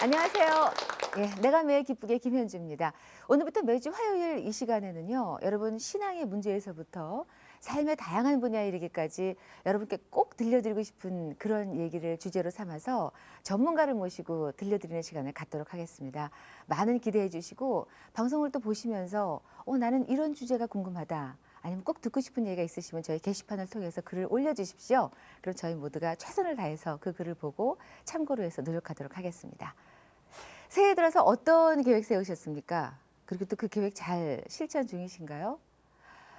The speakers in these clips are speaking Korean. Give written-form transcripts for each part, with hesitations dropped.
안녕하세요. 예, 내가 매일 기쁘게 김현주입니다. 오늘부터 매주 화요일 이 시간에는요, 여러분 신앙의 문제에서부터 삶의 다양한 분야에 이르기까지 여러분께 꼭 들려드리고 싶은 그런 얘기를 주제로 삼아서 전문가를 모시고 들려드리는 시간을 갖도록 하겠습니다. 많은 기대해 주시고 방송을 또 보시면서 나는 이런 주제가 궁금하다. 아니면 꼭 듣고 싶은 얘기가 있으시면 저희 게시판을 통해서 글을 올려주십시오. 그럼 저희 모두가 최선을 다해서 그 글을 보고 참고로 해서 노력하도록 하겠습니다. 새해 들어서 어떤 계획 세우셨습니까? 그리고 또 그 계획 잘 실천 중이신가요?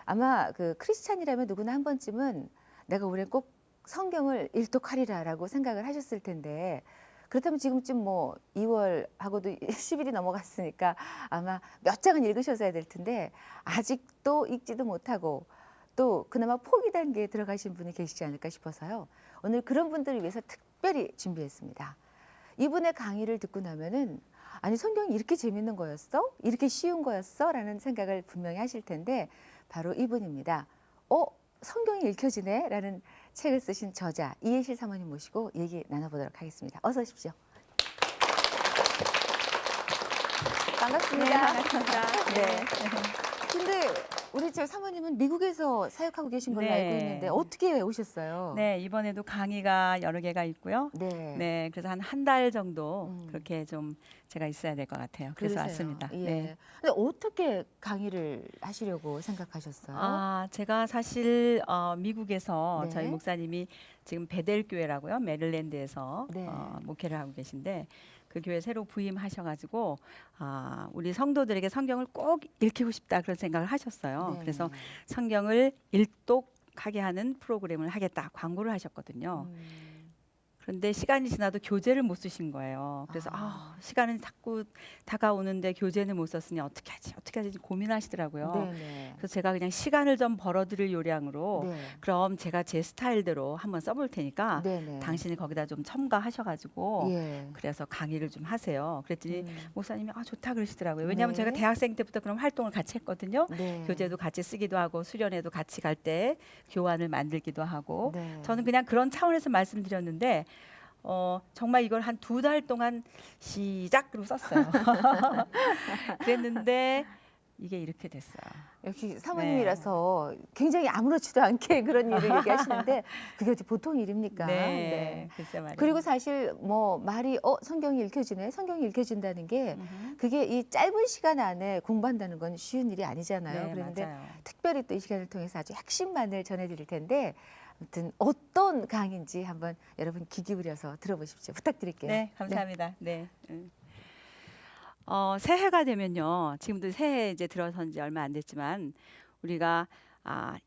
아마 그 크리스찬이라면 누구나 한 번쯤은 내가 올해 꼭 성경을 일독하리라라고 생각을 하셨을 텐데, 그렇다면 지금쯤 뭐 2월하고도 10일이 넘어갔으니까 아마 몇 장은 읽으셨어야 될 텐데 아직도 읽지도 못하고 또 그나마 포기 단계에 들어가신 분이 계시지 않을까 싶어서요. 오늘 그런 분들을 위해서 특별히 준비했습니다. 이분의 강의를 듣고 나면은 아니 성경이 이렇게 재밌는 거였어? 이렇게 쉬운 거였어? 라는 생각을 분명히 하실 텐데 바로 이분입니다. 성경이 읽혀지네? 라는 책을 쓰신 저자 이해실 사모님 모시고 얘기 나눠보도록 하겠습니다. 어서 오십시오. 반갑습니다. 네, 반갑습니다. 네. 근데 우리 저 사모님은 미국에서 사역하고 계신 걸로 네. 알고 있는데 어떻게 오셨어요? 네, 이번에도 강의가 여러 개가 있고요. 네. 네, 그래서 한 달 정도 음. 그렇게 좀 제가 있어야 될 것 같아요. 그래서 그러세요. 왔습니다. 예. 네. 근데 어떻게 강의를 하시려고 생각하셨어요? 제가 사실 미국에서 네. 저희 목사님이 지금 베델 교회라고요, 메릴랜드에서 네. 목회를 하고 계신데 그 교회 새로 부임하셔가지고 우리 성도들에게 성경을 꼭 읽히고 싶다 그런 생각을 하셨어요. 네. 그래서 성경을 일독하게 하는 프로그램을 하겠다 광고를 하셨거든요. 그런데 시간이 지나도 교재를 못 쓰신 거예요. 그래서 시간은 자꾸 다가오는데 교재는 못 썼으니 어떻게 하지 고민하시더라고요. 네네. 그래서 제가 그냥 시간을 좀 벌어드릴 요량으로 네. 그럼 제가 제 스타일대로 한번 써볼 테니까 네네. 당신이 거기다 좀 첨가하셔가지고 예. 그래서 강의를 좀 하세요. 그랬더니 목사님이 좋다 그러시더라고요. 네. 왜냐하면 제가 대학생 때부터 그런 활동을 같이 했거든요. 네. 교재도 같이 쓰기도 하고 수련회도 같이 갈 때 교환을 만들기도 하고 네. 저는 그냥 그런 차원에서 말씀드렸는데 정말 이걸 한 2달 동안 시작 그러고 썼어요. 그랬는데 이게 이렇게 됐어요. 역시 사모님이라서 굉장히 아무렇지도 않게 그런 일을 얘기하시는데 그게 어떻게 보통 일입니까? 네, 글쎄 말이에요. 그리고 사실 뭐 말이 성경이 읽혀지네, 성경이 읽혀진다는 게 그게 이 짧은 시간 안에 공부한다는 건 쉬운 일이 아니잖아요. 네, 그런데 맞아요. 특별히 또 이 시간을 통해서 아주 핵심만을 전해드릴 텐데 아무튼 어떤 강의인지 한번 여러분 귀 기울여서 들어보십시오. 부탁드릴게요. 네, 감사합니다. 네. 새해가 되면요. 지금도 새해 이제 들어선 지 얼마 안 됐지만 우리가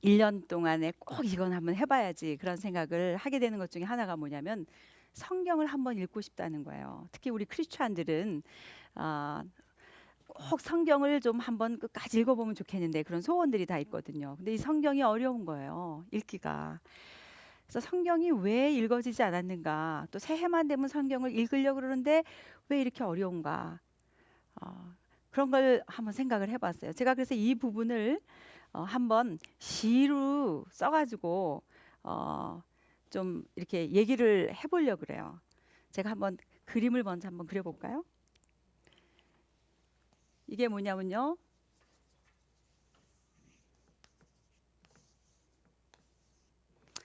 1년 동안에 꼭 이건 한번 해봐야지 그런 생각을 하게 되는 것 중에 하나가 뭐냐면 성경을 한번 읽고 싶다는 거예요. 특히 우리 크리스찬들은 꼭 성경을 좀 한번 끝까지 읽어보면 좋겠는데 그런 소원들이 다 있거든요. 근데 이 성경이 어려운 거예요. 읽기가. 그래서 성경이 왜 읽어지지 않았는가? 또 새해만 되면 성경을 읽으려고 그러는데 왜 이렇게 어려운가? 그런 걸 한번 생각을 해봤어요. 제가 그래서 이 부분을 한번 시로 써가지고 좀 이렇게 얘기를 해보려고 그래요. 제가 한번 그림을 먼저 한번 그려볼까요? 이게 뭐냐면요.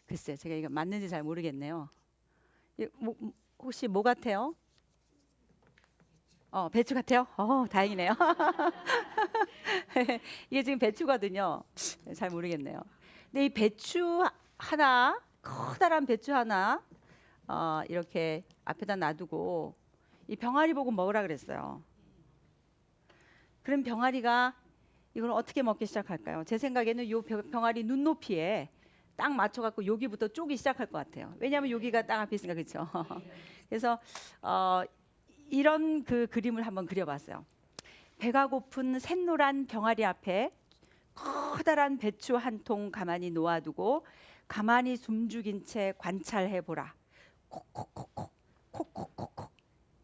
글쎄, 제가 이거 맞는지 잘 모르겠네요. 혹시 뭐 같아요? 배추 같아요? 다행이네요. 이게 지금 배추거든요. 잘 모르겠네요. 근데 이 배추 하나, 커다란 배추 하나 이렇게 앞에다 놔두고 이 병아리 보고 먹으라 그랬어요. 그럼 병아리가 이걸 어떻게 먹기 시작할까요? 제 생각에는 이 병아리 눈높이에 딱 맞춰갖고 여기부터 쪼기 시작할 것 같아요. 왜냐하면 여기가 딱 앞에 있으니까 그렇죠. 그래서 이런 그 그림을 한번 그려봤어요. 배가 고픈 샛노란 병아리 앞에 커다란 배추 한 통 가만히 놓아두고 가만히 숨죽인 채 관찰해 보라. 콕콕콕콕 콕콕콕콕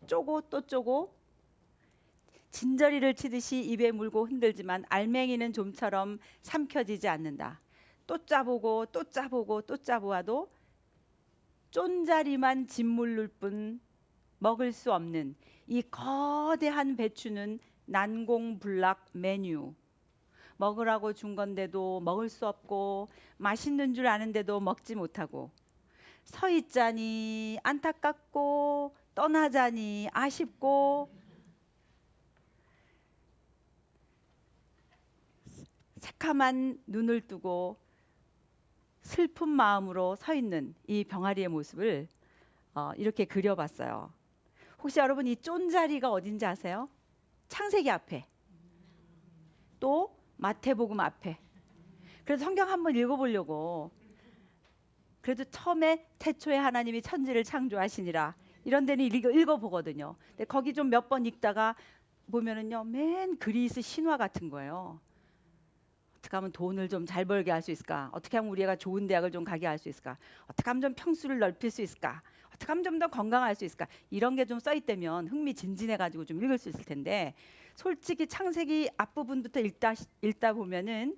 쪼고 또 쪼고 진저리를 치듯이 입에 물고 흔들지만 알맹이는 좀처럼 삼켜지지 않는다. 또 짜보고 또 짜보고 또 짜보아도 쫀자리만 짓물를 뿐 먹을 수 없는 이 거대한 배추는 난공불락 메뉴. 먹으라고 준 건데도 먹을 수 없고 맛있는 줄 아는데도 먹지 못하고 서 있자니 안타깝고 떠나자니 아쉽고 새카만 눈을 뜨고 슬픈 마음으로 서 있는 이 병아리의 모습을 이렇게 그려봤어요. 혹시 여러분 이 쫀자리가 어딘지 아세요? 창세기 앞에, 또 마태복음 앞에. 그래서 성경 한번 읽어보려고. 그래도 처음에 태초에 하나님이 천지를 창조하시니라 이런 데는 읽어보거든요. 근데 거기 좀 몇 번 읽다가 보면은요, 맨 그리스 신화 같은 거예요. 어떻게 하면 돈을 좀 잘 벌게 할 수 있을까? 어떻게 하면 우리 애가 좋은 대학을 좀 가게 할 수 있을까? 어떻게 하면 좀 평수를 넓힐 수 있을까? 어떻게 하면 좀 더 건강할 수 있을까? 이런 게 좀 써있다면 흥미진진해가지고 좀 읽을 수 있을 텐데, 솔직히 창세기 앞부분부터 읽다 보면은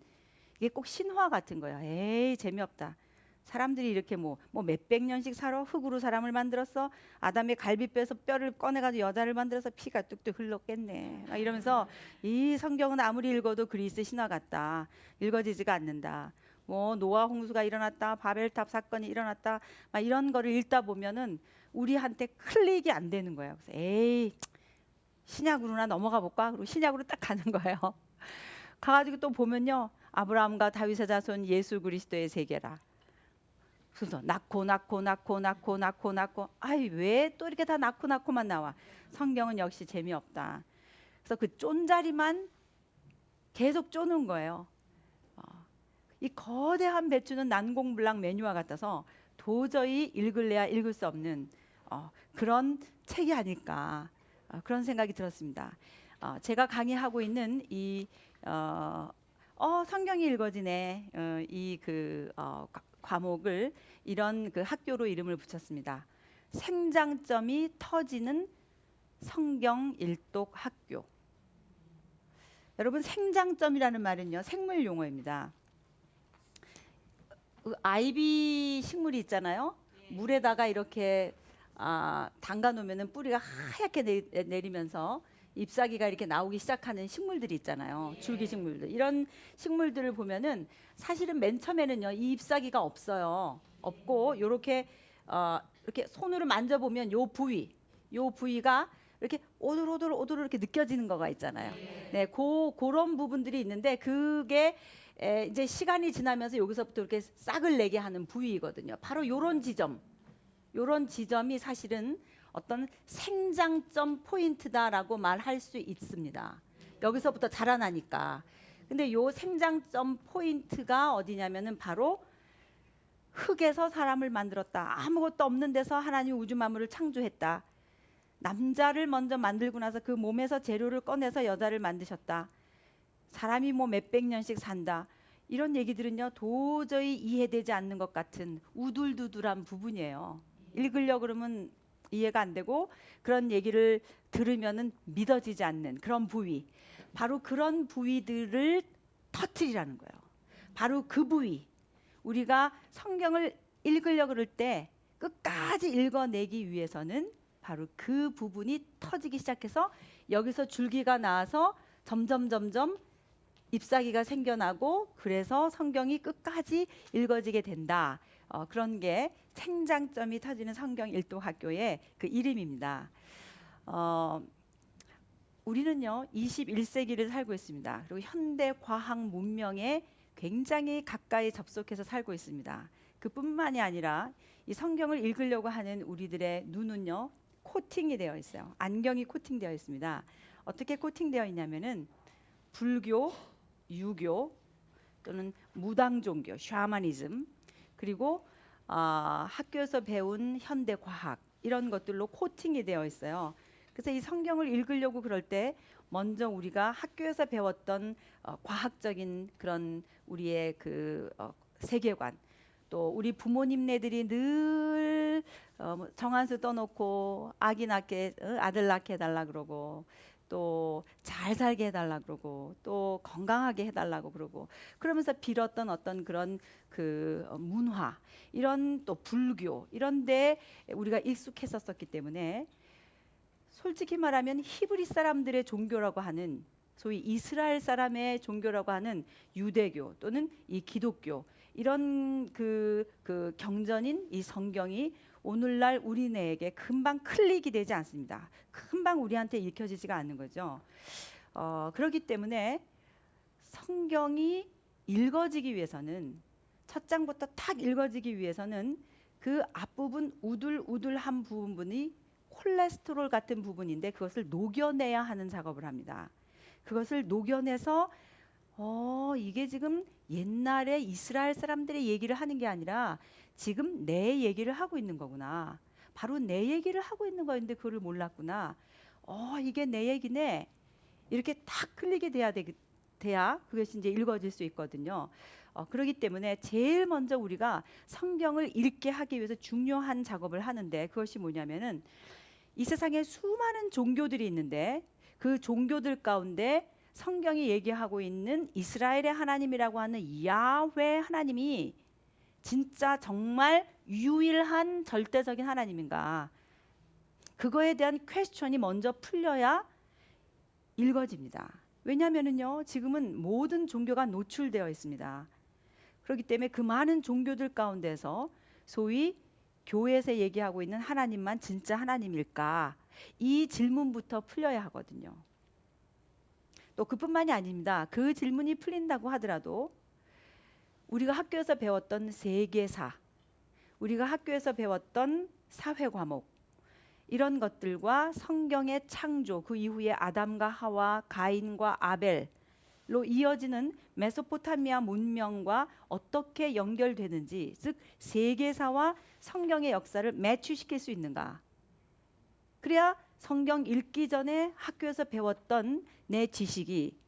이게 꼭 신화 같은 거야. 에이, 재미없다. 사람들이 이렇게 뭐 몇백 년씩 살아 흙으로 사람을 만들었어. 아담의 갈비뼈에서 뼈를 꺼내가지고 여자를 만들어서 피가 뚝뚝 흘렀겠네. 막 이러면서 이 성경은 아무리 읽어도 그리스 신화 같다. 읽어지지가 않는다. 뭐 노아 홍수가 일어났다, 바벨탑 사건이 일어났다, 막 이런 거를 읽다 보면은 우리한테 클릭이 안 되는 거예요. 그래서 에이, 신약으로나 넘어가 볼까? 그리고 신약으로 딱 가는 거예요. 가가지고 또 보면요, 아브라함과 다윗의 자손 예수 그리스도의 세계라. 그래서 낳고 아이, 왜 또 이렇게 다 낳고만 나와? 성경은 역시 재미없다. 그래서 그 쫀자리만 계속 쪼는 거예요. 이 거대한 배추는 난공불락 메뉴와 같아서 도저히 읽을래야 읽을 수 없는 그런 책이 아닐까, 그런 생각이 들었습니다. 제가 강의하고 있는 이 성경이 읽어지네, 과목을 이런 그 학교로 이름을 붙였습니다. 생장점이 터지는 성경 일독 학교. 여러분, 생장점이라는 말은요, 생물 용어입니다. 아이비 식물이 있잖아요. 물에다가 이렇게 담가 놓으면은 뿌리가 하얗게 내리면서 ip사귀가 이렇게 나오기 시작하는 식물들이 있잖아요. 줄기 식물들. 이런 식물들을 보면은 사실은 맨 처음에는요, 이 ip사귀가 없어요. 없고 이렇게 손으로 만져보면 요 부위가 이렇게 오돌오돌 이렇게 느껴지는 거가 있잖아요. 네, 그런 부분들이 있는데 그게 이제 시간이 지나면서 여기서부터 이렇게 싹을 내게 하는 부위이거든요. 바로 요런 지점이 사실은 어떤 생장점 포인트다라고 말할 수 있습니다. 여기서부터 자라나니까. 근데 요 생장점 포인트가 어디냐면은 바로 흙에서 사람을 만들었다. 아무것도 없는 데서 하나님이 우주 만물을 창조했다. 남자를 먼저 만들고 나서 그 몸에서 재료를 꺼내서 여자를 만드셨다. 사람이 뭐 몇백 년씩 산다. 이런 얘기들은요, 도저히 이해되지 않는 것 같은 우둘두둘한 부분이에요. 읽으려고 그러면 이해가 안 되고, 그런 얘기를 들으면은 믿어지지 않는 그런 부위. 바로 그런 부위들을 터뜨리라는 거예요. 바로 그 부위. 우리가 성경을 읽으려고 그럴 때 끝까지 읽어내기 위해서는 바로 그 부분이 터지기 시작해서 여기서 줄기가 나와서 점점 잎사귀가 생겨나고, 그래서 성경이 끝까지 읽어지게 된다. 그런 게 생장점이 터지는 성경 일독학교의 그 이름입니다. 우리는요, 21세기를 살고 있습니다. 그리고 현대 과학 문명에 굉장히 가까이 접속해서 살고 있습니다. 그뿐만이 아니라 이 성경을 읽으려고 하는 우리들의 눈은요, 코팅이 되어 있어요. 안경이 코팅되어 있습니다. 어떻게 코팅되어 있냐면은 불교, 유교 또는 무당 종교, 샤머니즘, 그리고 학교에서 배운 현대 과학, 이런 것들로 코팅이 되어 있어요. 그래서 이 성경을 읽으려고 그럴 때 먼저 우리가 학교에서 배웠던 과학적인 그런 우리의 그 세계관, 또 우리 부모님네들이 늘 정한수 떠놓고 아기 낳게, 아들 낳게 해달라 그러고, 또 잘 살게 해달라 그러고, 또 건강하게 해달라고 그러고, 그러면서 빌었던 어떤 그런 그 문화, 이런 또 불교, 이런데 우리가 익숙했었기 때문에 솔직히 말하면 히브리 사람들의 종교라고 하는 소위 이스라엘 사람의 종교라고 하는 유대교 또는 이 기독교 이런 그 경전인 이 성경이 오늘날 우리네에게 금방 클릭이 되지 않습니다. 금방 우리한테 읽혀지지가 않는 거죠. 그렇기 때문에 성경이 읽어지기 위해서는 첫 장부터 탁 읽어지기 위해서는 그 앞부분 우둘우둘한 부분이 콜레스테롤 같은 부분인데 그것을 녹여내야 하는 작업을 합니다. 그것을 녹여내서 이게 지금 옛날에 이스라엘 사람들의 얘기를 하는 게 아니라 지금 내 얘기를 하고 있는 거구나. 바로 내 얘기를 하고 있는 거였는데 그거를 몰랐구나. 이게 내 얘기네. 이렇게 딱 클릭이 돼야 그것이 이제 읽어질 수 있거든요. 그렇기 때문에 제일 먼저 우리가 성경을 읽게 하기 위해서 중요한 작업을 하는데 그것이 뭐냐면은 이 세상에 수많은 종교들이 있는데 그 종교들 가운데 성경이 얘기하고 있는 이스라엘의 하나님이라고 하는 야훼 하나님이 진짜 정말 유일한 절대적인 하나님인가? 그거에 대한 퀘스천이 먼저 풀려야 읽어집니다. 왜냐하면은요, 지금은 모든 종교가 노출되어 있습니다. 그렇기 때문에 그 많은 종교들 가운데서 소위 교회에서 얘기하고 있는 하나님만 진짜 하나님일까? 이 질문부터 풀려야 하거든요. 또 그뿐만이 아닙니다. 그 질문이 풀린다고 하더라도 우리가 학교에서 배웠던 세계사, 우리가 학교에서 배웠던 사회 과목 이런 것들과 성경의 창조, 그 이후에 아담과 하와, 가인과 아벨로 이어지는 메소포타미아 문명과 어떻게 연결되는지, 즉 세계사와 성경의 역사를 매치시킬 수 있는가. 그래야 성경 읽기 전에 학교에서 배웠던 내 지식이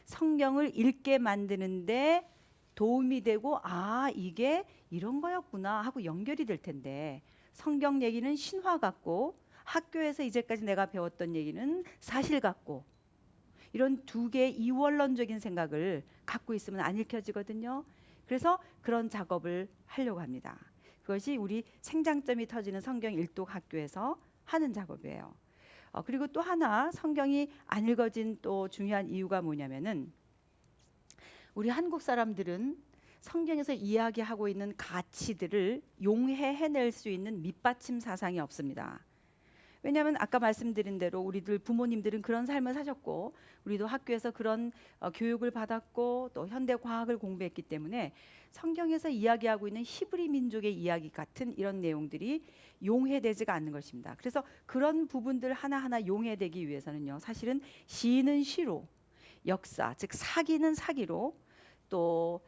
성경을 읽게 만드는데 도움이 되고 이게 이런 거였구나 하고 연결이 될 텐데 성경 얘기는 신화 같고 학교에서 이제까지 내가 배웠던 얘기는 사실 같고 이런 두 개의 이원론적인 생각을 갖고 있으면 안 읽혀지거든요. 그래서 그런 작업을 하려고 합니다. 그것이 우리 생장점이 터지는 성경 일독 학교에서 하는 작업이에요. 그리고 또 하나 성경이 안 읽어진 또 중요한 이유가 뭐냐면은 우리 한국 사람들은 성경에서 이야기하고 있는 가치들을 용해해낼 수 있는 밑받침 사상이 없습니다. 왜냐하면 아까 말씀드린 대로 우리들 부모님들은 그런 삶을 사셨고 우리도 학교에서 그런 교육을 받았고 또 현대 과학을 공부했기 때문에 성경에서 이야기하고 있는 히브리 민족의 이야기 같은 이런 내용들이 용해되지가 않는 것입니다. 그래서 그런 부분들 하나하나 용해되기 위해서는요, 사실은 시는 시로, 역사 즉 사기는 사기로, 또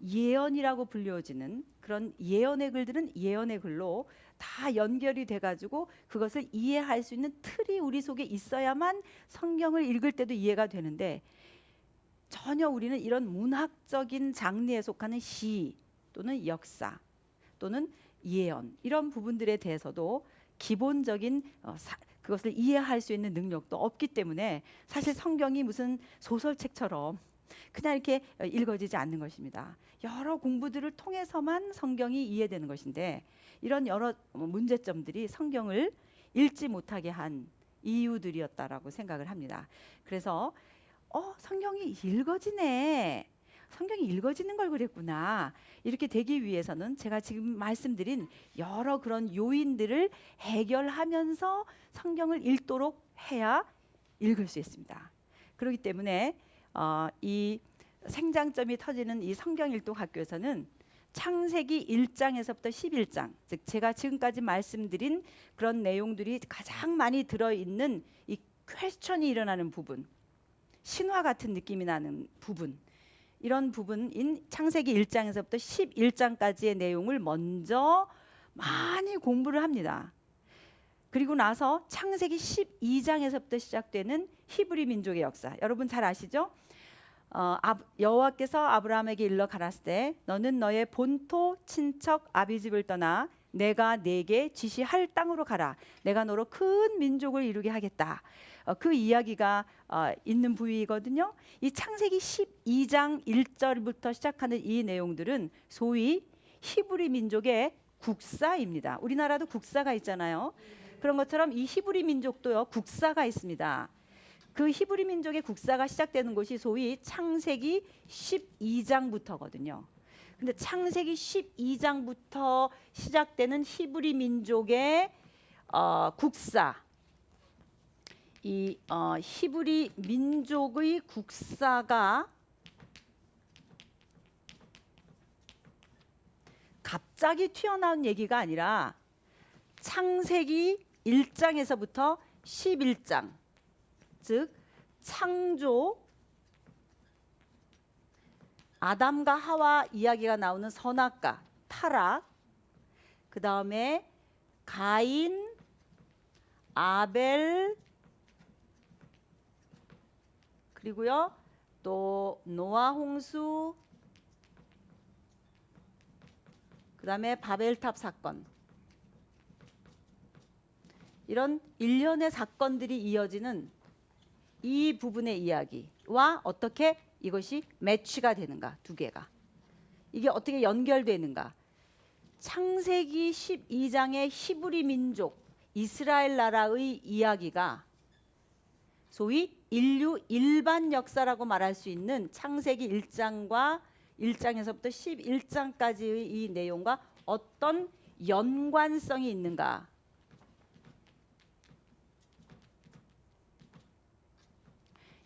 예언이라고 불려지는 그런 예언의 글들은 예언의 글로 다 연결이 돼가지고 그것을 이해할 수 있는 틀이 우리 속에 있어야만 성경을 읽을 때도 이해가 되는데 전혀 우리는 이런 문학적인 장르에 속하는 시 또는 역사 또는 예언 이런 부분들에 대해서도 기본적인 그것을 이해할 수 있는 능력도 없기 때문에 사실 성경이 무슨 소설책처럼 그냥 이렇게 읽어지지 않는 것입니다. 여러 공부들을 통해서만 성경이 이해되는 것인데 이런 여러 문제점들이 성경을 읽지 못하게 한 이유들이었다라고 생각을 합니다. 그래서 성경이 읽어지네. 성경이 읽어지는 걸 그랬구나. 이렇게 되기 위해서는 제가 지금 말씀드린 여러 그런 요인들을 해결하면서 성경을 읽도록 해야 읽을 수 있습니다. 그렇기 때문에 이 생장점이 터지는 이 성경 일독 학교에서는 창세기 1장에서부터 11장, 즉 제가 지금까지 말씀드린 그런 내용들이 가장 많이 들어있는 이 퀘스천이 일어나는 부분, 신화 같은 느낌이 나는 부분, 이런 부분인 창세기 1장에서부터 11장까지의 내용을 먼저 많이 공부를 합니다. 그리고 나서 창세기 12장에서부터 시작되는 히브리 민족의 역사, 여러분 잘 아시죠? 여호와께서 아브라함에게 일러 가라사대 때 너는 너의 본토 친척 아비집을 떠나 내가 네게 지시할 땅으로 가라. 내가 너로 큰 민족을 이루게 하겠다. 그 이야기가 있는 부위이거든요. 이 창세기 12장 1절부터 시작하는 이 내용들은 소위 히브리 민족의 국사입니다. 우리나라도 국사가 있잖아요. 그런 것처럼 이 히브리 민족도요 국사가 있습니다. 그 히브리 민족의 국사가 시작되는 곳이 소위 창세기 12장부터거든요. 근데 창세기 12장부터 시작되는 히브리 민족의 국사, 이 히브리 민족의 국사가 갑자기 튀어나온 얘기가 아니라 창세기 1장에서부터 11장, 즉 창조, 아담과 하와 이야기가 나오는 선악과, 타락, 그 다음에 가인, 아벨, 그리고요 또 노아 홍수, 그 다음에 바벨탑 사건, 이런 일련의 사건들이 이어지는 이 부분의 이야기와 어떻게 이것이 매치가 되는가, 두 개가 이게 어떻게 연결되는가. 창세기 12장의 히브리 민족 이스라엘 나라의 이야기가 소위 인류 일반 역사라고 말할 수 있는 창세기 1장과 1장에서부터 11장까지의 이 내용과 어떤 연관성이 있는가.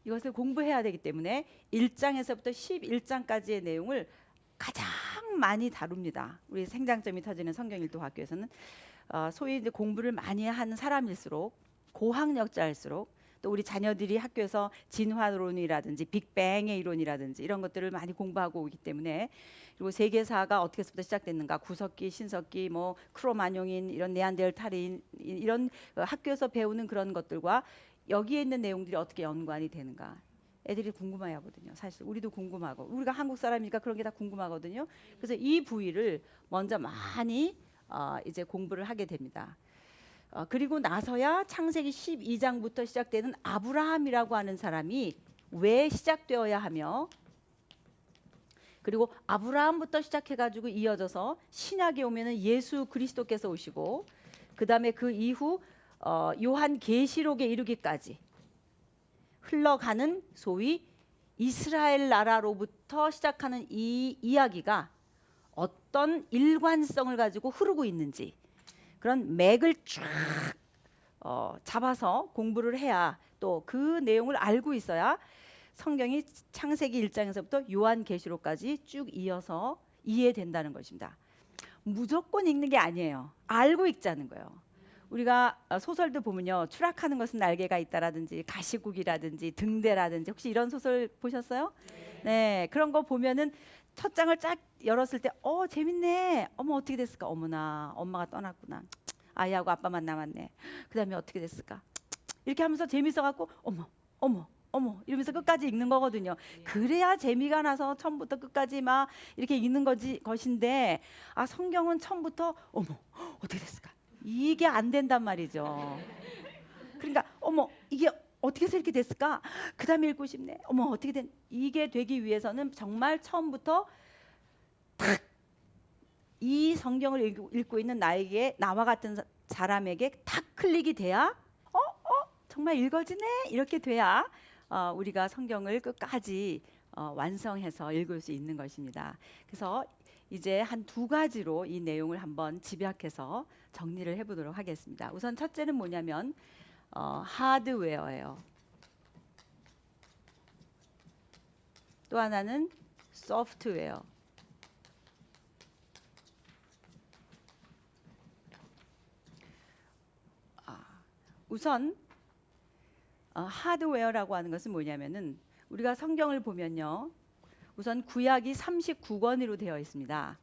이것을 공부해야 되기 때문에 1장에서부터 11장까지의 내용을 가장 많이 다룹니다. 우리 생장점이 터지는 성경일도학교에서는 소위 이제 공부를 많이 하는 사람일수록, 고학력자일수록, 또 우리 자녀들이 학교에서 진화론이라든지 빅뱅의 이론이라든지 이런 것들을 많이 공부하고 오기 때문에, 그리고 세계사가 어떻게부터 시작됐는가, 구석기, 신석기, 뭐 크로마뇽인, 이런 네안데르탈인, 이런 학교에서 배우는 그런 것들과 여기에 있는 내용들이 어떻게 연관이 되는가 애들이 궁금해 하거든요. 사실 우리도 궁금하고, 우리가 한국 사람이니까 그런 게 다 궁금하거든요. 그래서 이 부위를 먼저 많이 이제 공부를 하게 됩니다. 그리고 나서야 창세기 12장부터 시작되는 아브라함이라고 하는 사람이 왜 시작되어야 하며, 그리고 아브라함부터 시작해가지고 이어져서 신약에 오면은 예수 그리스도께서 오시고, 그 다음에 그 이후 요한 계시록에 이르기까지 흘러가는 소위 이스라엘 나라로부터 시작하는 이 이야기가 어떤 일관성을 가지고 흐르고 있는지, 그런 맥을 쫙 잡아서 공부를 해야, 또 그 내용을 알고 있어야 성경이 창세기 1장에서부터 요한 계시록까지 쭉 이어서 이해된다는 것입니다. 무조건 읽는 게 아니에요. 알고 읽자는 거예요. 우리가 소설도 보면요, 추락하는 것은 날개가 있다라든지 가시국이라든지 등대라든지, 혹시 이런 소설 보셨어요? 네, 그런 거 보면은 첫 장을 쫙 열었을 때 재밌네, 어머 어떻게 됐을까, 어머나 엄마가 떠났구나, 아이하고 아빠만 남았네, 그 다음에 어떻게 됐을까, 이렇게 하면서 재밌어갖고 어머 이러면서 끝까지 읽는 거거든요. 그래야 재미가 나서 처음부터 끝까지 막 이렇게 읽는 것인데, 성경은 처음부터 어머 어떻게 됐을까, 이게 안 된단 말이죠. 그러니까 어머 이게 어떻게 해서 이렇게 됐을까, 그 다음에 읽고 싶네, 어머 어떻게 된, 이게 되기 위해서는 정말 처음부터 탁 이 성경을 읽고 있는 나와 같은 사람에게 탁 클릭이 돼야 정말 읽어지네, 이렇게 돼야 우리가 성경을 끝까지 완성해서 읽을 수 있는 것입니다. 그래서 이제 한 두 가지로 이 내용을 한번 집약해서 정리를 해보도록 하겠습니다. 우선 첫째는 뭐냐면 하드웨어예요. 또 하나는 소프트웨어. 우선 하드웨어라고 하는 것은 뭐냐면은, 우리가 성경을 보면요, 우선 구약이 39권으로 되어 있습니다.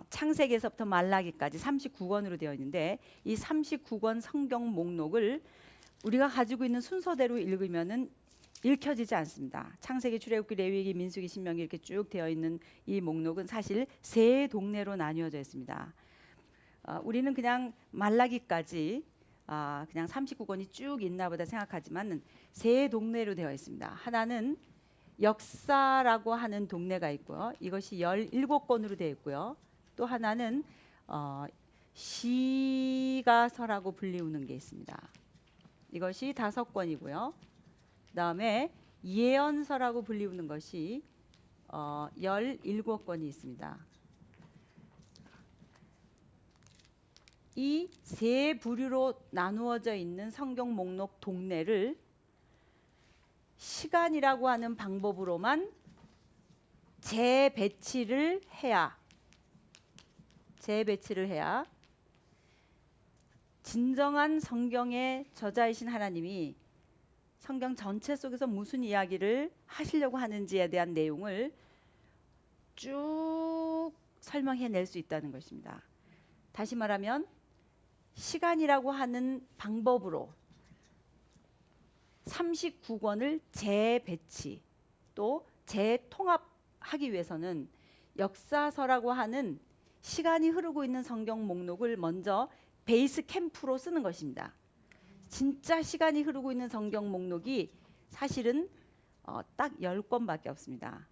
창세기에서부터 말라기까지 39권으로 되어 있는데, 이 39권 성경 목록을 우리가 가지고 있는 순서대로 읽으면은 읽혀지지 않습니다. 창세기, 출애굽기, 레위기, 민수기, 신명기 이렇게 쭉 되어 있는 이 목록은 사실 세 동네로 나뉘어져 있습니다. 우리는 그냥 말라기까지 그냥 39권이 쭉 있나 보다 생각하지만 세 동네로 되어 있습니다. 하나는 역사라고 하는 동네가 있고요. 이것이 17권으로 되어 있고요. 또 하나는 시가서라고 불리우는 게 있습니다. 이것이 5권이고요. 그다음에 예언서라고 불리우는 것이 17권이 있습니다. 이 세 부류로 나누어져 있는 성경 목록 동네를 시간이라고 하는 방법으로만 재배치를 해야 진정한 성경의 저자이신 하나님이 성경 전체 속에서 무슨 이야기를 하시려고 하는지에 대한 내용을 쭉 설명해낼 수 있다는 것입니다. 다시 말하면 시간이라고 하는 방법으로 39권을 재배치 또 재통합하기 위해서는 역사서라고 하는 시간이 흐르고 있는 성경 목록을 먼저 베이스 캠프로 쓰는 것입니다. 진짜 시간이 흐르고 있는 성경 목록이 사실은 딱 10권밖에 없습니다.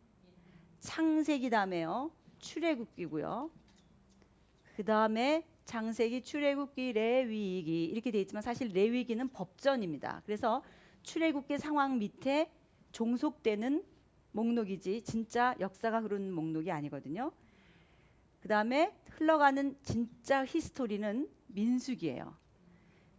창세기 다음에요. 출애굽기고요. 그 다음에 창세기, 출애굽기, 레위기 이렇게 되어 있지만 사실 레위기는 법전입니다. 그래서 출애굽기 상황 밑에 종속되는 목록이지 진짜 역사가 흐르는 목록이 아니거든요. 그 다음에 흘러가는 진짜 히스토리는 민수기예요.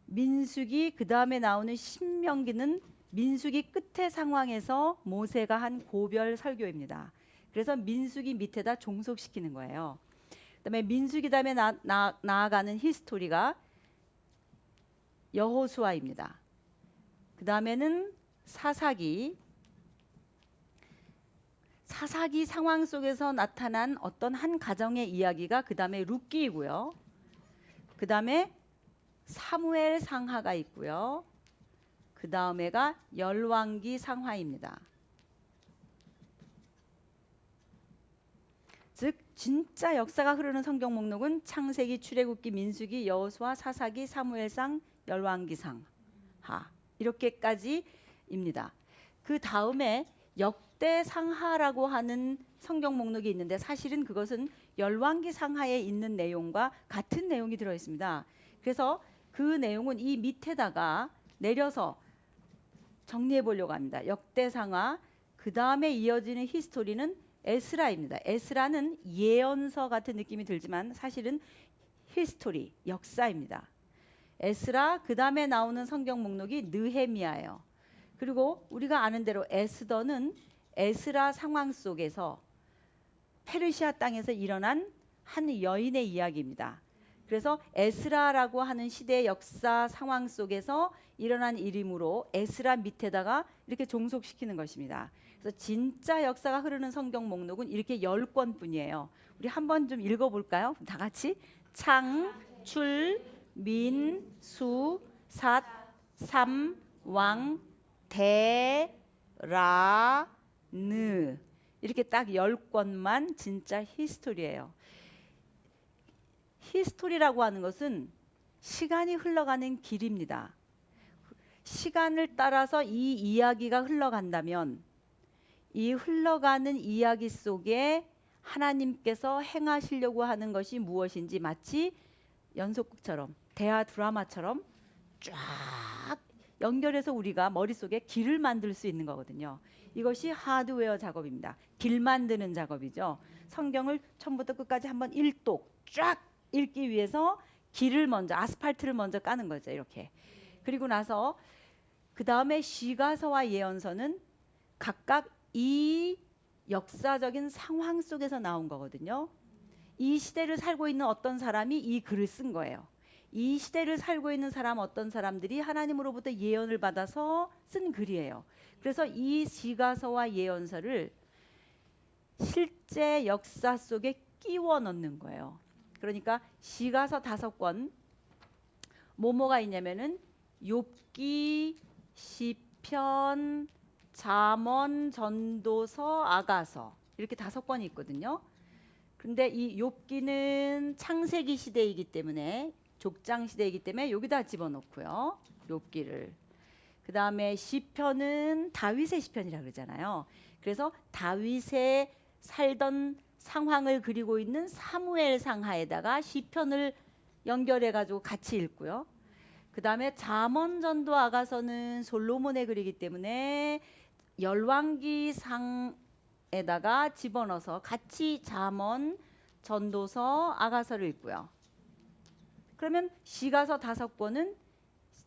민수기 그 다음에 나오는 신명기는 민수기 끝의 상황에서 모세가 한 고별 설교입니다. 그래서 민수기 밑에다 종속시키는 거예요. 그다음에 민수기 다음에 나아가는 히스토리가 여호수아입니다. 그 다음에는 사사기 상황 속에서 나타난 어떤 한 가정의 이야기가 그 다음에 룻기이고요. 그 다음에 사무엘 상하가 있고요. 그 다음에가 열왕기 상하입니다. 즉 진짜 역사가 흐르는 성경 목록은 창세기, 출애굽기, 민수기, 여호수아, 사사기, 사무엘상, 열왕기상 이렇게까지입니다. 그 다음에 역대상하라고 하는 성경 목록이 있는데 사실은 그것은 열왕기상하에 있는 내용과 같은 내용이 들어 있습니다. 그래서 그 내용은 이 밑에다가 내려서 정리해 보려고 합니다. 역대상하 그 다음에 이어지는 히스토리는 에스라입니다. 에스라는 예언서 같은 느낌이 들지만 사실은 히스토리, 역사입니다. 에스라 그 다음에 나오는 성경 목록이 느헤미야예요. 그리고 우리가 아는 대로 에스더는 에스라 상황 속에서 페르시아 땅에서 일어난 한 여인의 이야기입니다. 그래서 에스라라고 하는 시대의 역사 상황 속에서 일어난 일이므로 에스라 밑에다가 이렇게 종속시키는 것입니다. 그래서 진짜 역사가 흐르는 성경 목록은 이렇게 10권뿐이에요. 우리 한번 좀 읽어볼까요? 다 같이 창, 출, 민, 수, 삿, 삼, 왕, 대, 라, 느 이렇게 딱 10권만 진짜 히스토리예요. 히스토리라고 하는 것은 시간이 흘러가는 길입니다. 시간을 따라서 이 이야기가 흘러간다면 이 흘러가는 이야기 속에 하나님께서 행하시려고 하는 것이 무엇인지 마치 연속극처럼 대화 드라마처럼 쫙 연결해서 우리가 머릿속에 길을 만들 수 있는 거거든요. 이것이 하드웨어 작업입니다. 길 만드는 작업이죠. 성경을 처음부터 끝까지 한번 일독 쫙 읽기 위해서 길을 먼저 아스팔트를 먼저 까는 거죠. 이렇게. 그리고 나서 그 다음에 시가서와 예언서는 각각 이 역사적인 상황 속에서 나온 거거든요. 이 시대를 살고 있는 어떤 사람이 이 글을 쓴 거예요. 이 시대를 살고 있는 어떤 사람들이 하나님으로부터 예언을 받아서 쓴 글이에요. 그래서 이 시가서와 예언서를 실제 역사 속에 끼워 넣는 거예요. 그러니까 시가서 5권 뭐가 있냐면은 욥기, 시편, 잠언, 전도서, 아가서 이렇게 5권이 있거든요. 그런데 이 욥기는 창세기 시대이기 때문에 족장 시대이기 때문에 여기다 집어넣고요. 욥기를. 그 다음에 시편은 다윗의 시편이라고 그러잖아요. 그래서 다윗의 살던 상황을 그리고 있는 사무엘 상하에다가 시편을 연결해 가지고 같이 읽고요. 그다음에 잠언 전도 아가서는 솔로몬의 글이기 때문에 열왕기상에다가 집어넣어서 같이 잠언 전도서 아가서를 읽고요. 그러면 시가서 5권은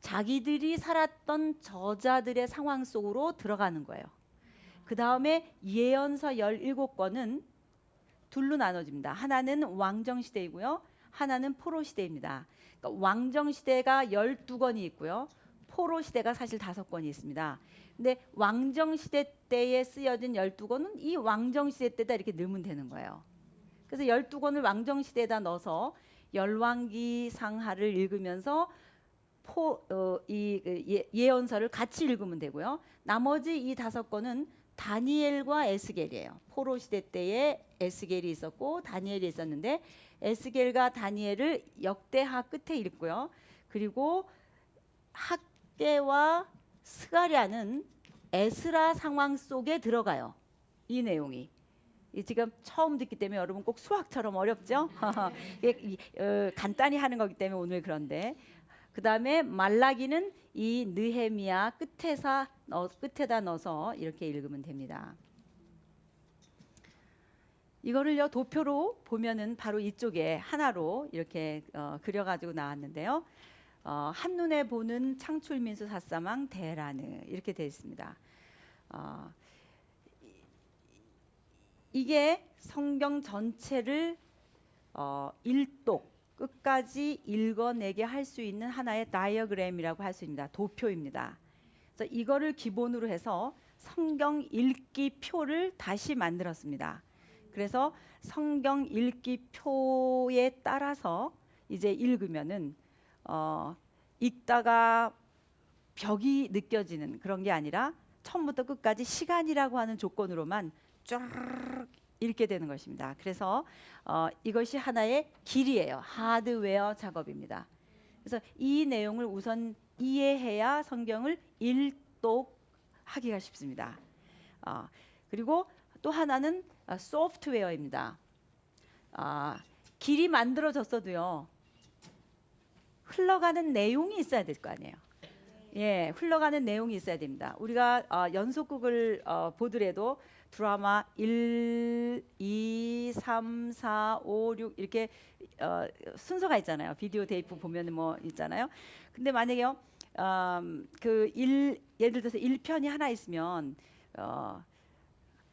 자기들이 살았던 저자들의 상황 속으로 들어가는 거예요. 그 다음에 예언서 17권은 둘로 나눠집니다. 하나는 왕정시대이고요. 하나는 포로시대입니다. 그러니까 왕정시대가 12권이 있고요. 포로시대가 사실 5권이 있습니다. 근데 왕정시대 때에 쓰여진 12권은 이 왕정시대 때다 이렇게 넣으면 되는 거예요. 그래서 12권을 왕정시대에다 넣어서 열왕기상하를 읽으면서 예언서를 같이 읽으면 되고요. 나머지 이 5권은 다니엘과 에스겔이에요. 포로 시대 때에 에스겔이 있었고 다니엘이 있었는데 에스겔과 다니엘을 역대하 끝에 읽고요. 그리고 학개와 스가랴는 에스라 상황 속에 들어가요. 이 내용이. 지금 처음 듣기 때문에 여러분 꼭 수학처럼 어렵죠? 간단히 하는 거기 때문에 오늘 그런데 그 다음에 말라기는 이 느헤미야 끝에다 넣어서 이렇게 읽으면 됩니다. 이거를요 도표로 보면은 바로 이쪽에 하나로 이렇게 그려가지고 나왔는데요. 한눈에 보는 창출민수 사사망 대라느 이렇게 되어 있습니다. 이게 성경 전체를 일독 끝까지 읽어내게 할 수 있는 하나의 다이어그램이라고 할 수 있습니다. 도표입니다. 그래서 이거를 기본으로 해서 성경 읽기 표를 다시 만들었습니다. 그래서 성경 읽기 표에 따라서 이제 읽으면은 읽다가 벽이 느껴지는 그런 게 아니라 처음부터 끝까지 시간이라고 하는 조건으로만 쭉 읽게 되는 것입니다. 그래서 이것이 하나의 길이에요. 하드웨어 작업입니다. 그래서 이 내용을 우선 이해해야 성경을 읽독하기가 쉽습니다. 그리고 또 하나는 소프트웨어입니다. 길이 만들어졌어도요. 흘러가는 내용이 있어야 될 거 아니에요. 예, 흘러가는 내용이 있어야 됩니다. 우리가 연속극을 보더라도 드라마 1, 2, 3, 4, 5, 6 이렇게 순서가 있잖아요. 비디오 테이프 보면은 뭐 있잖아요. 근데 만약에요, 예를 들어서 1편이 하나 있으면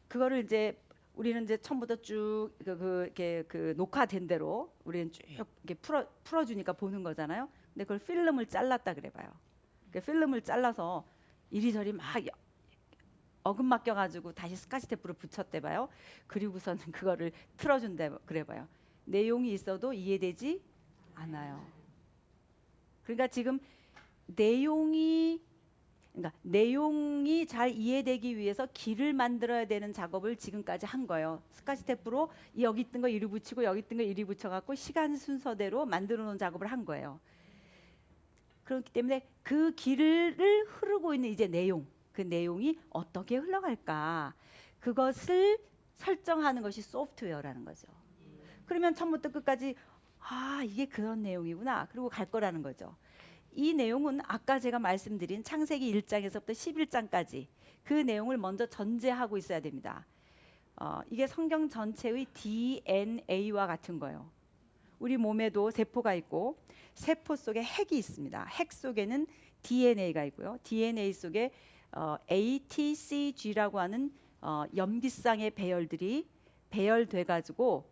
그거를 이제 우리는 이제 처음부터 쭉 이렇게 녹화된 대로 우리는 쭉 이렇게 풀어주니까 보는 거잖아요. 근데 그걸 필름을 잘랐다 그래봐요. 그 필름을 잘라서 이리저리 막 어금맞겨 가지고 다시 스카치 테이프를 붙였대 봐요. 그리고서는 그거를 틀어준대 그래봐요. 내용이 있어도 이해되지 않아요. 그러니까 지금 내용이 잘 이해되기 위해서 길을 만들어야 되는 작업을 지금까지 한 거예요. 스카치 테이프로 여기 있던 거 이리 붙이고 여기 있던 거 이리 붙여갖고 시간 순서대로 만들어 놓은 작업을 한 거예요. 그렇기 때문에 그 길을 흐르고 있는 이제 내용, 그 내용이 어떻게 흘러갈까 그것을 설정하는 것이 소프트웨어라는 거죠. 그러면 처음부터 끝까지 이게 그런 내용이구나 그리고 갈 거라는 거죠. 이 내용은 아까 제가 말씀드린 창세기 1장에서부터 11장까지 그 내용을 먼저 전제하고 있어야 됩니다. 이게 성경 전체의 DNA와 같은 거예요. 우리 몸에도 세포가 있고 세포 속에 핵이 있습니다. 핵 속에는 DNA가 있고요. DNA 속에 ATCG라고 하는 염기쌍의 배열들이 배열돼 가지고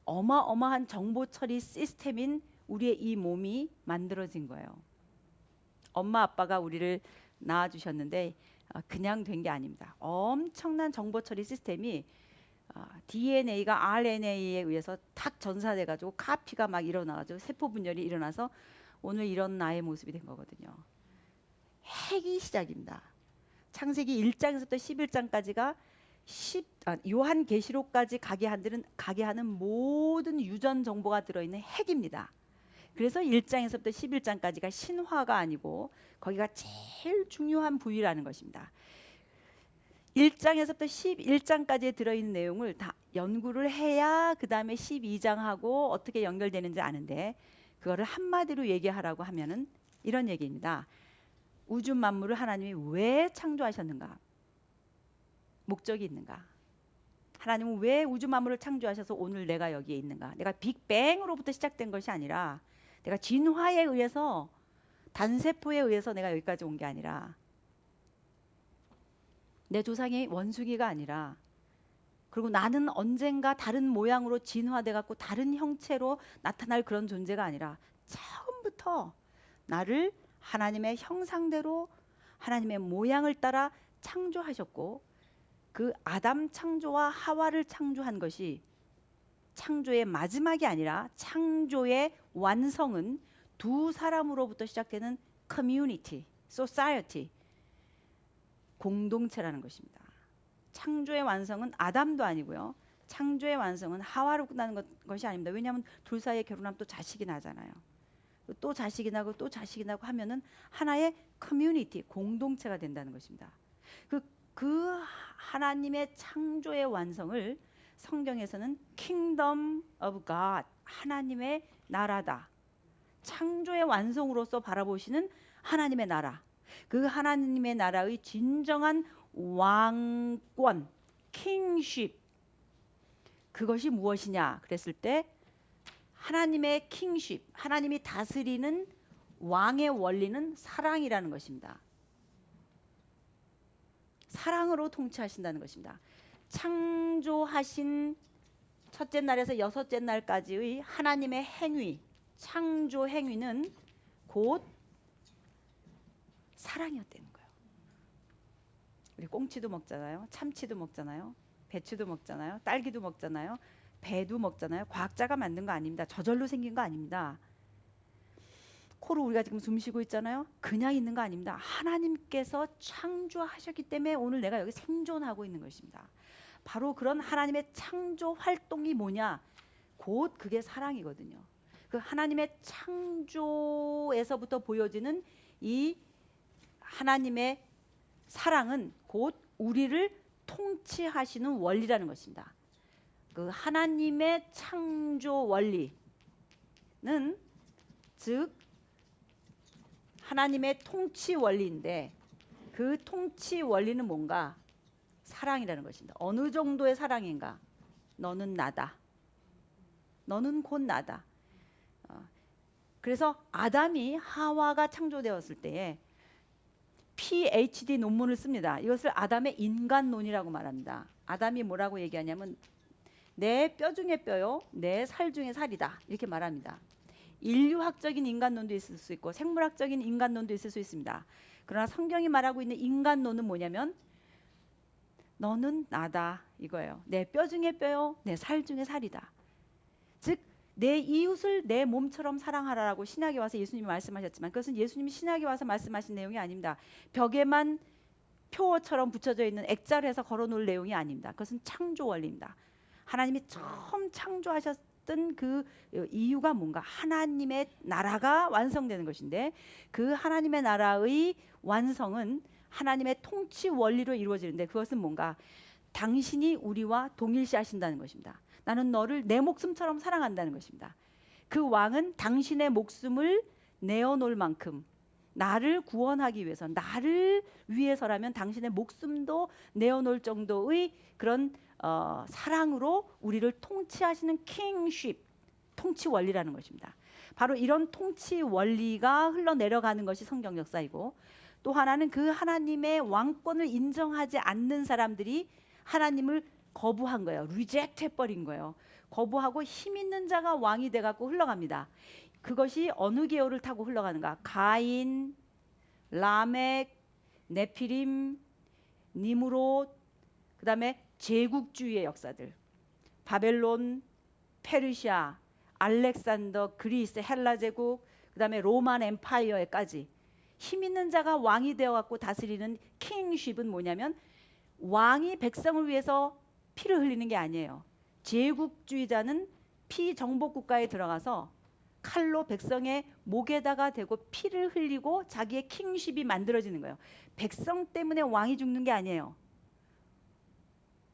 어마어마한 정보 처리 시스템인 우리의 이 몸이 만들어진 거예요. 엄마 아빠가 우리를 낳아주셨는데 그냥 된 게 아닙니다. 엄청난 정보 처리 시스템이 DNA가 RNA에 의해서 탁 전사돼 가지고 카피가 막 일어나가지고 세포 분열이 일어나서 오늘 이런 나의 모습이 된 거거든요. 핵이 시작입니다. 창세기 1장에서부터 11장까지가 요한계시록까지 가게 하는 모든 유전 정보가 들어있는 핵입니다. 그래서 1장에서부터 11장까지가 신화가 아니고 거기가 제일 중요한 부위라는 것입니다. 1장에서부터 11장까지에 들어있는 내용을 다 연구를 해야 그 다음에 12장하고 어떻게 연결되는지 아는데, 그거를 한마디로 얘기하라고 하면은 이런 얘기입니다. 우주 만물을 하나님이 왜 창조하셨는가? 목적이 있는가? 하나님은 왜 우주 만물을 창조하셔서 오늘 내가 여기에 있는가? 내가 빅뱅으로부터 시작된 것이 아니라, 내가 진화에 의해서, 단세포에 의해서 내가 여기까지 온 게 아니라, 내 조상이 원숭이가 아니라, 그리고 나는 언젠가 다른 모양으로 진화돼 갖고 다른 형체로 나타날 그런 존재가 아니라, 처음부터 나를 하나님의 형상대로 하나님의 모양을 따라 창조하셨고, 그 아담 창조와 하와를 창조한 것이 창조의 마지막이 아니라 창조의 완성은 두 사람으로부터 시작되는 커뮤니티, 소사이어티, 공동체라는 것입니다. 창조의 완성은 아담도 아니고요. 창조의 완성은 하와로 끝나는 것이 아닙니다. 왜냐하면 둘 사이에 결혼하면 또 자식이 나잖아요. 또 자식이 나고 또 자식이 나고 하면은 하나의 커뮤니티, 공동체가 된다는 것입니다. 그 하나님의 창조의 완성을 성경에서는 Kingdom of God, 하나님의 나라다. 창조의 완성으로서 바라보시는 하나님의 나라. 그 하나님의 나라의 진정한 왕권, 킹십. 그것이 무엇이냐 그랬을 때, 하나님의 킹십, 하나님이 다스리는 왕의 원리는 사랑이라는 것입니다. 사랑으로 통치하신다는 것입니다. 창조하신 첫째 날에서 여섯째 날까지의 하나님의 행위, 창조 행위는 곧 사랑이었다는 거예요. 우리 꽁치도 먹잖아요. 참치도 먹잖아요. 배추도 먹잖아요. 딸기도 먹잖아요. 배도 먹잖아요. 과학자가 만든 거 아닙니다. 저절로 생긴 거 아닙니다. 코로 우리가 지금 숨 쉬고 있잖아요. 그냥 있는 거 아닙니다. 하나님께서 창조하셨기 때문에 오늘 내가 여기 생존하고 있는 것입니다. 바로 그런 하나님의 창조 활동이 뭐냐? 곧 그게 사랑이거든요. 그 하나님의 창조에서부터 보여지는 이 하나님의 사랑은 곧 우리를 통치하시는 원리라는 것입니다. 그 하나님의 창조 원리는 즉 하나님의 통치 원리인데, 그 통치 원리는 뭔가? 사랑이라는 것입니다. 어느 정도의 사랑인가? 너는 나다. 너는 곧 나다. 그래서 아담이 하와가 창조되었을 때에 PhD 논문을 씁니다. 이것을 아담의 인간론이라고 말합니다. 아담이 뭐라고 얘기하냐면 내 뼈 중에 뼈요, 내 살 중에 살이다, 이렇게 말합니다. 인류학적인 인간론도 있을 수 있고 생물학적인 인간론도 있을 수 있습니다. 그러나 성경이 말하고 있는 인간론은 뭐냐면 너는 나다 이거예요. 내 뼈 중에 뼈요, 내 살 중에 살이다. 즉 내 이웃을 내 몸처럼 사랑하라라고 신약에 와서 예수님이 말씀하셨지만, 그것은 예수님이 신약에 와서 말씀하신 내용이 아닙니다. 벽에만 표어처럼 붙여져 있는 액자로 해서 걸어놓을 내용이 아닙니다. 그것은 창조 원리입니다. 하나님이 처음 창조하셨던 그 이유가 뭔가? 하나님의 나라가 완성되는 것인데, 그 하나님의 나라의 완성은 하나님의 통치 원리로 이루어지는데, 그것은 뭔가? 당신이 우리와 동일시하신다는 것입니다. 나는 너를 내 목숨처럼 사랑한다는 것입니다. 그 왕은 당신의 목숨을 내어놓을 만큼, 나를 구원하기 위해서, 나를 위해서라면 당신의 목숨도 내어놓을 정도의 그런 사랑으로 우리를 통치하시는 킹십, 통치 원리라는 것입니다. 바로 이런 통치 원리가 흘러내려가는 것이 성경 역사이고, 또 하나는 그 하나님의 왕권을 인정하지 않는 사람들이 하나님을 거부한 거예요. 리젝트 해버린 거예요. 거부하고 힘 있는 자가 왕이 돼갖고 흘러갑니다. 그것이 어느 계열을 타고 흘러가는가? 가인, 라멕, 네피림, 니므롯, 그 다음에 제국주의의 역사들, 바벨론, 페르시아, 알렉산더, 그리스, 헬라 제국, 그 다음에 로만 엠파이어에까지 힘 있는 자가 왕이 되어갖고 다스리는 킹십은 뭐냐면, 왕이 백성을 위해서 피를 흘리는 게 아니에요. 제국주의자는 피정복 국가에 들어가서 칼로 백성의 목에다가 대고 피를 흘리고 자기의 킹십이 만들어지는 거예요. 백성 때문에 왕이 죽는 게 아니에요.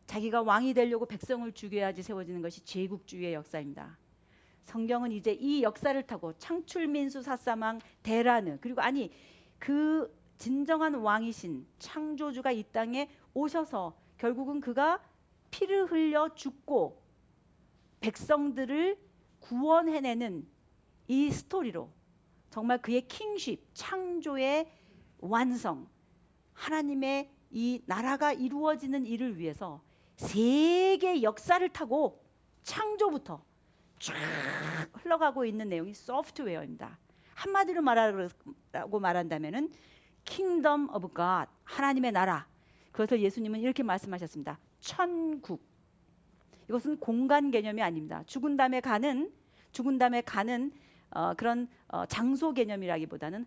자기가 왕이 되려고 백성을 죽여야지 세워지는 것이 제국주의의 역사입니다. 성경은 이제 이 역사를 타고 창출민수 사사망 대라느, 그리고 아니 그 진정한 왕이신 창조주가 이 땅에 오셔서 결국은 그가 피를 흘려 죽고 백성들을 구원해내는 이 스토리로 정말 그의 킹십, 창조의 완성, 하나님의 이 나라가 이루어지는 일을 위해서 세계 역사를 타고 창조부터 쫙 흘러가고 있는 내용이 소프트웨어입니다. 한마디로 말한다면은 킹덤 오브 갓, 하나님의 나라. 그것을 예수님은 이렇게 말씀하셨습니다. 천국. 이것은 공간 개념이 아닙니다. 죽은 다음에 가는 그런 장소 개념이라기보다는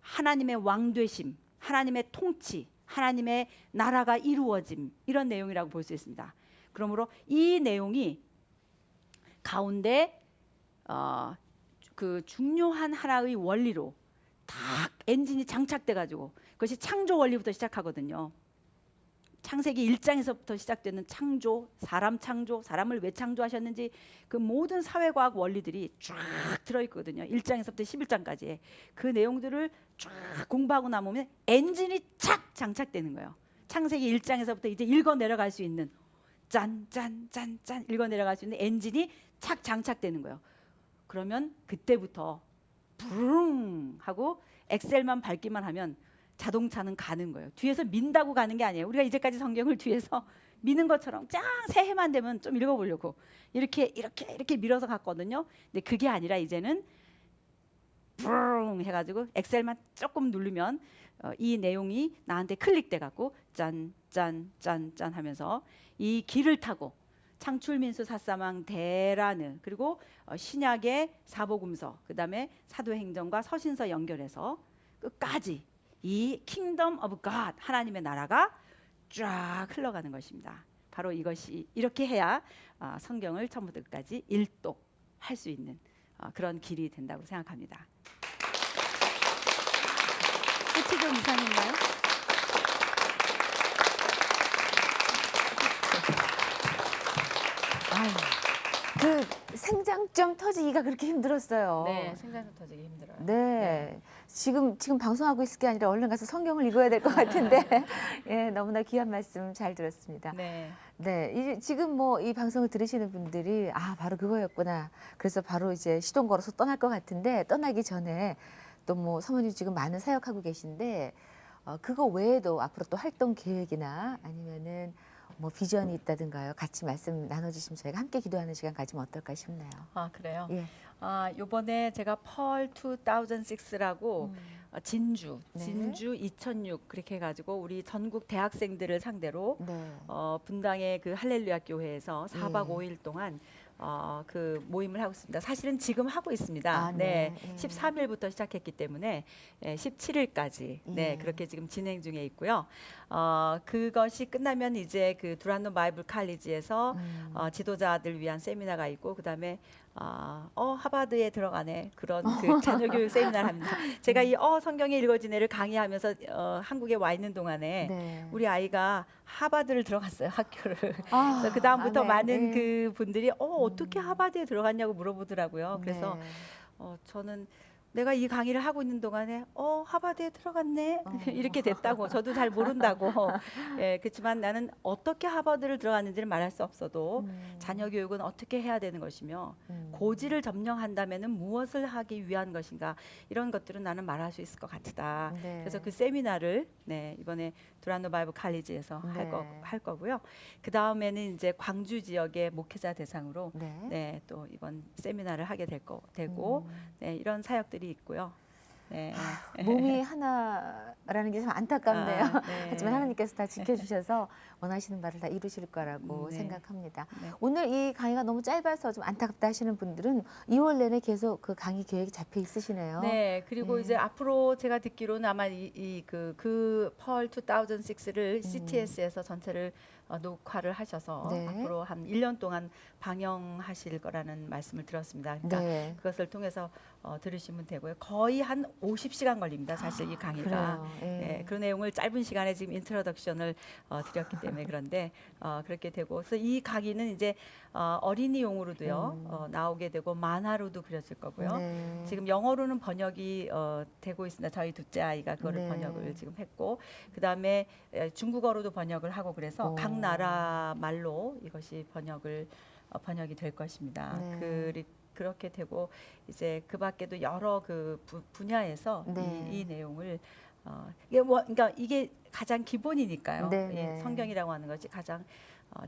하나님의 왕되심, 하나님의 통치, 하나님의 나라가 이루어짐, 이런 내용이라고 볼 수 있습니다. 그러므로 이 내용이 가운데 그 중요한 하나의 원리로 딱 엔진이 장착돼 가지고, 그것이 창조 원리부터 시작하거든요. 창세기 1장에서부터 시작되는 창조, 사람을 왜 창조하셨는지 그 모든 사회과학 원리들이 쫙 들어있거든요. 1장에서부터 11장까지 그 내용들을 쫙 공부하고 나면 엔진이 착 장착되는 거예요. 창세기 1장에서부터 이제 읽어 내려갈 수 있는 짠짠짠짠 읽어 내려갈 수 있는 엔진이 착 장착되는 거예요. 그러면 그때부터 부릉 하고 엑셀만 밟기만 하면 자동차는 가는 거예요. 뒤에서 민다고 가는 게 아니에요. 우리가 이제까지 성경을 뒤에서 미는 것처럼 짱 새해만 되면 좀 읽어보려고 이렇게 밀어서 갔거든요. 근데 그게 아니라 이제는 부릉 해가지고 엑셀만 조금 누르면 이 내용이 나한테 클릭돼 갖고 짠짠짠짠 하면서 이 길을 타고 창출민수 사사망 대라느, 그리고 신약의 사복음서, 그다음에 사도행전과 서신서 연결해서 끝까지 이 킹덤 오브 갓, 하나님의 나라가 쫙 흘러가는 것입니다. 바로 이것이, 이렇게 해야 성경을 처음부터 끝까지 일독할 수 있는 그런 길이 된다고 생각합니다. 끝이 좀 이상인가요? 아유, 그 생장점 터지기가 그렇게 힘들었어요. 네, 생장점 터지기 힘들어요. 네. 지금 방송하고 있을 게 아니라 얼른 가서 성경을 읽어야 될 것 같은데 예, 너무나 귀한 말씀 잘 들었습니다. 네. 네, 지금 뭐 이 방송을 들으시는 분들이 바로 그거였구나. 그래서 바로 이제 시동 걸어서 떠날 것 같은데, 떠나기 전에 또 뭐 사모님 지금 많은 사역하고 계신데 그거 외에도 앞으로 또 활동 계획이나 아니면은 뭐 비전이 있다든가요. 같이 말씀 나눠주시면 저희가 함께 기도하는 시간 가지면 어떨까 싶네요. 아, 그래요? 예. 요번에 제가 펄 2006라고 진주 네. 2006 그렇게 해가지고 우리 전국 대학생들을 상대로 네. 분당의 그 할렐루야 교회에서 4박 예. 5일 동안 그 모임을 하고 있습니다. 사실은 지금 하고 있습니다. 아, 네. 예. 13일부터 시작했기 때문에 17일까지 예. 그렇게 지금 진행 중에 있고요. 그것이 끝나면 이제 그 두란노 바이블 칼리지에서 지도자들 위한 세미나가 있고, 그다음에 하버드에 들어가네 그런 그 자녀 교육 세미나를 합니다. 제가 이 성경이 읽어지네를 강의하면서 한국에 와 있는 동안에 네. 우리 아이가 하버드를 들어갔어요, 학교를. 그래서 그 다음부터 네. 많은 예. 그 분들이 어떻게 하버드에 들어갔냐고 물어보더라고요. 그래서 네. 저는 내가 이 강의를 하고 있는 동안에 하버드에 들어갔네 이렇게 됐다고. 저도 잘 모른다고. 예, 그렇지만 나는 어떻게 하버드를 들어갔는지를 말할 수 없어도 자녀 교육은 어떻게 해야 되는 것이며 고지를 점령한다면은 무엇을 하기 위한 것인가, 이런 것들은 나는 말할 수 있을 것 같다. 네. 그래서 그 세미나를 이번에 두란노 바이블 칼리지에서 네. 할 거고요. 그 다음에는 이제 광주 지역의 목회자 대상으로 네. 또 이번 세미나를 하게 되고 이런 사역들이 있고요. 네. 몸이 하나라는 게 참 안타깝네요. 네. 하지만 하나님께서 다 지켜주셔서 원하시는 바를 다 이루실 거라고 네. 생각합니다. 네. 오늘 이 강의가 너무 짧아서 좀 안타깝다 하시는 분들은 2월 내내 계속 그 강의 계획이 잡혀 있으시네요. 네, 그리고 네. 이제 앞으로 제가 듣기로는 아마 그 펄 2006를 CTS에서 전체를 녹화를 하셔서 네. 앞으로 한 1년 동안 방영하실 거라는 말씀을 들었습니다. 그러니까 네. 그것을 통해서 들으시면 되고요. 거의 한 50시간 걸립니다. 사실 이 강의가. 그래요. 예. 네, 그 내용을 짧은 시간에 지금 인트로덕션을 드렸기 때문에 그런데 그렇게 되고 그래서 이 강의는 이제 어린이용으로도요 나오게 되고 만화로도 그려질 거고요. 네. 지금 영어로는 번역이 되고 있습니다. 저희 둘째 아이가 그거를 네. 번역을 지금 했고 그다음에 중국어로도 번역을 하고 그래서 오. 각 나라 말로 이것이 번역이 될 것입니다. 네. 그렇게 되고 이제 그 밖에도 여러 그 분야에서 네. 이 내용을 그러니까 이게 가장 기본이니까요. 네, 이 네. 성경이라고 성경이라고 하는 것이 가장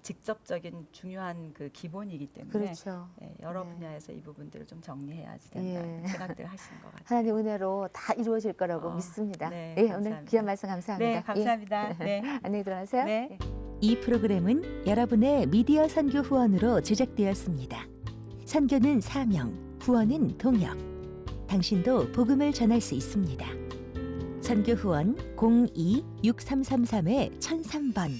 직접적인 중요한 그 기본이기 때문에 그렇죠. 여러 네. 분야에서 이 부분들을 좀 정리해야지 된다 예. 생각들 하시는 것 같아요. 하나님 은혜로 다 이루어질 거라고 믿습니다. 네, 예, 오늘 감사합니다. 귀한 말씀 감사합니다. 네, 감사합니다. 예. 네. 안녕히 들어가세요. 네. 이 프로그램은 여러분의 미디어 선교 후원으로 제작되었습니다. 선교는 사명, 후원은 동역. 당신도 복음을 전할 수 있습니다. 선교 후원 02-6333-1003번